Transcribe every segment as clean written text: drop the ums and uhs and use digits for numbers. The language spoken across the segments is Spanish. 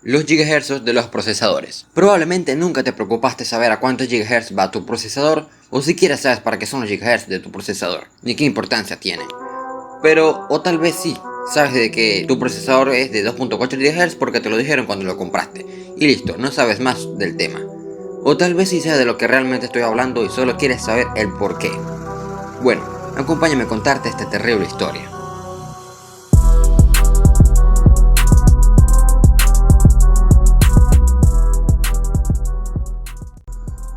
Los gigahercios de los procesadores. Probablemente nunca te preocupaste saber a cuántos gigahertz va tu procesador, o siquiera sabes para qué son los gigahertz de tu procesador, ni qué importancia tienen. Pero, o tal vez sí, sabes de que tu procesador es de 2.4 GHz porque te lo dijeron cuando lo compraste, y listo, no sabes más del tema. O tal vez sí sabes de lo que realmente estoy hablando y solo quieres saber el por qué. Bueno, acompáñame a contarte esta terrible historia.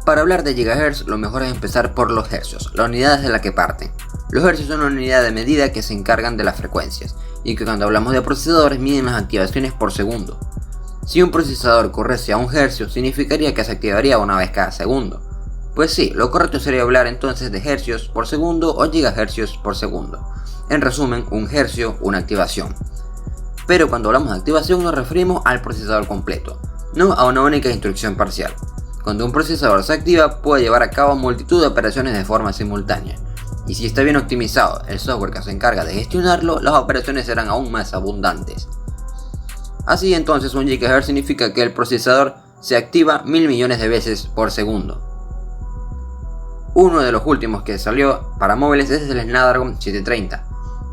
Para hablar de gigahertz, lo mejor es empezar por los hercios, la unidad de la que parten. Los hercios son una unidad de medida que se encargan de las frecuencias, y que cuando hablamos de procesadores miden las activaciones por segundo. Si un procesador corriese a 1 hercio, significaría que se activaría una vez cada segundo. Pues sí, lo correcto sería hablar entonces de hercios por segundo o gigahercios por segundo. En resumen, 1 hercio, una activación. Pero cuando hablamos de activación nos referimos al procesador completo, no a una única instrucción parcial. Cuando un procesador se activa, puede llevar a cabo multitud de operaciones de forma simultánea. Y si está bien optimizado el software que se encarga de gestionarlo, las operaciones serán aún más abundantes. Así entonces, 1 GHz significa que el procesador se activa 1000 millones de veces por segundo. Uno de los últimos que salió para móviles es el Snapdragon 730,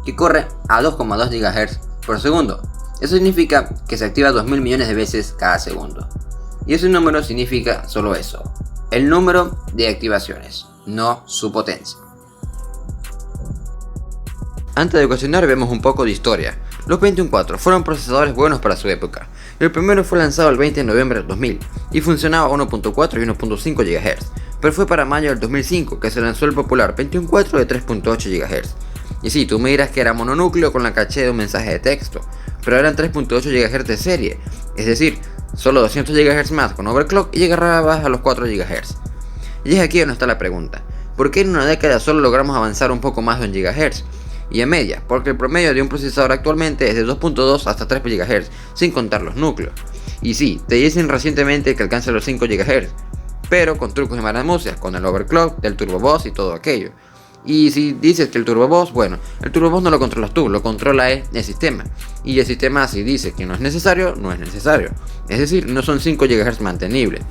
que corre a 2,2 GHz por segundo. Eso significa que se activa 2000 millones de veces cada segundo. Y ese número significa solo eso, el número de activaciones, no su potencia. Antes de continuar vemos un poco de historia. Los Pentium 4 fueron procesadores buenos para su época. El primero fue lanzado el 20 de noviembre del 2000 y funcionaba a 1.4 y 1.5 GHz, pero fue para mayo del 2005 que se lanzó el popular Pentium 4 de 3.8 GHz. Y sí, tú me dirás que era mononúcleo con la caché de un mensaje de texto, pero eran 3.8 GHz de serie, es decir, solo 200 GHz más con overclock y llegabas a los 4 GHz. Y es aquí donde está la pregunta, ¿por qué en una década solo logramos avanzar un poco más de 1 GHz? Y en media, porque el promedio de un procesador actualmente es de 2.2 hasta 3 GHz, sin contar los núcleos. Y sí, te dicen recientemente que alcanza los 5 GHz, pero con trucos y maramucias, con el overclock, del turbo bus y todo aquello. Y si dices que el turbo bus, bueno, el turbo bus no lo controlas tú, lo controla el sistema. Y el sistema si dice que no es necesario, no es necesario. Es decir, no son 5 GHz mantenibles.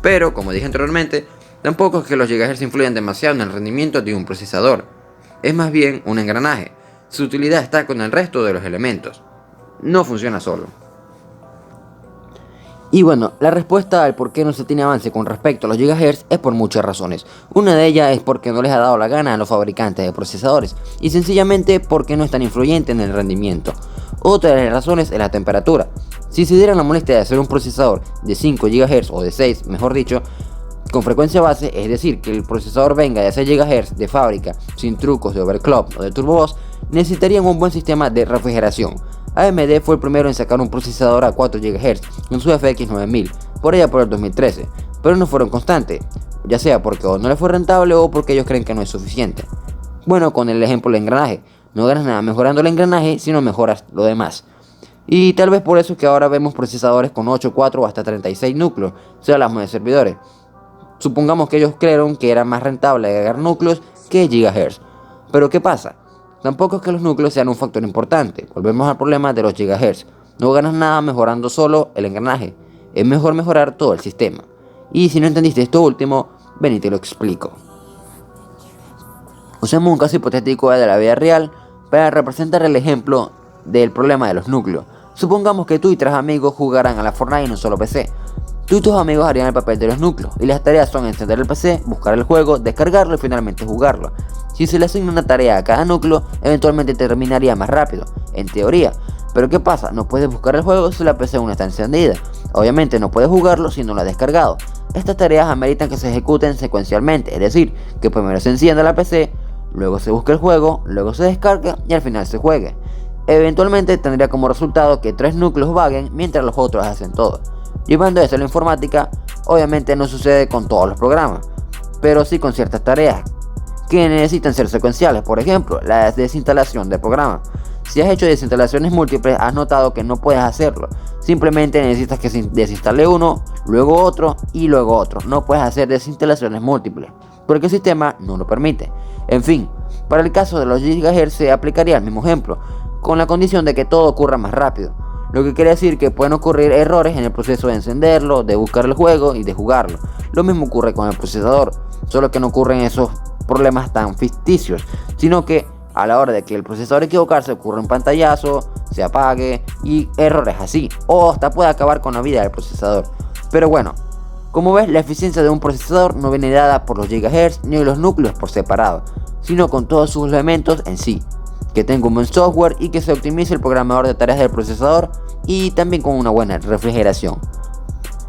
Pero, como dije anteriormente, tampoco es que los GHz influyan demasiado en el rendimiento de un procesador. Es más bien un engranaje. Su utilidad está con el resto de los elementos. No funciona solo. Y bueno, la respuesta al por qué no se tiene avance con respecto a los gigahertz es por muchas razones. Una de ellas es porque no les ha dado la gana a los fabricantes de procesadores y sencillamente porque no es tan influyente en el rendimiento. Otra de las razones es la temperatura. Si se dieran la molestia de hacer un procesador de 5 GHz o de 6, mejor dicho, con frecuencia base, es decir, que el procesador venga de 6 GHz de fábrica sin trucos de overclock o de turbo bus, necesitarían un buen sistema de refrigeración. AMD fue el primero en sacar un procesador a 4 GHz con su FX 9000, por allá por el 2013, pero no fueron constantes, ya sea porque o no les fue rentable o porque ellos creen que no es suficiente. Bueno, con el ejemplo del engranaje, no ganas nada mejorando el engranaje, sino mejoras lo demás. Y tal vez por eso es que ahora vemos procesadores con 8, 4 o hasta 36 núcleos, si hablamos de servidores. Supongamos que ellos creyeron que era más rentable agregar núcleos que gigahertz. Pero ¿qué pasa? Tampoco es que los núcleos sean un factor importante. Volvemos al problema de los gigahertz. No ganas nada mejorando solo el engranaje. Es mejor mejorar todo el sistema. Y si no entendiste esto último, ven y te lo explico. Usemos un caso hipotético de la vida real para representar el ejemplo del problema de los núcleos. Supongamos que tú y 3 amigos jugarán a la Fortnite en un solo PC. Tú y tus amigos harían el papel de los núcleos, y las tareas son encender el PC, buscar el juego, descargarlo y finalmente jugarlo. Si se le asigna una tarea a cada núcleo, eventualmente terminaría más rápido, en teoría. Pero ¿qué pasa? No puedes buscar el juego si la PC aún está encendida. Obviamente no puedes jugarlo si no lo has descargado. Estas tareas ameritan que se ejecuten secuencialmente, es decir, que primero se encienda la PC, luego se busque el juego, luego se descarga y al final se juegue. Eventualmente tendría como resultado que 3 núcleos vaguen mientras los otros hacen todo. Llevando eso a la informática, obviamente no sucede con todos los programas, pero sí con ciertas tareas que necesitan ser secuenciales. Por ejemplo, la desinstalación del programa. Si has hecho desinstalaciones múltiples, has notado que no puedes hacerlo. Simplemente necesitas que se desinstale uno, luego otro y luego otro. No puedes hacer desinstalaciones múltiples, porque el sistema no lo permite. En fin, para el caso de los gigahertz se aplicaría el mismo ejemplo, con la condición de que todo ocurra más rápido. lo que quiere decir que pueden ocurrir errores en el proceso de encenderlo, de buscar el juego y de jugarlo. Lo mismo ocurre con el procesador, solo que no ocurren esos problemas tan ficticios, sino que a la hora de que el procesador equivocarse ocurre un pantallazo, se apague y errores así, o hasta puede acabar con la vida del procesador. Pero bueno, como ves, la eficiencia de un procesador no viene dada por los gigahertz ni los núcleos por separado, sino con todos sus elementos en sí, que tenga un buen software y que se optimice el programador de tareas del procesador y también con una buena refrigeración.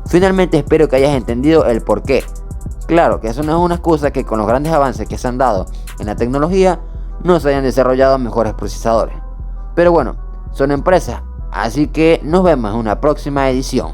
Finalmente espero que hayas entendido el porqué. Claro que eso no es una excusa que con los grandes avances que se han dado en la tecnología no se hayan desarrollado mejores procesadores. Pero bueno, son empresas, así que nos vemos en una próxima edición.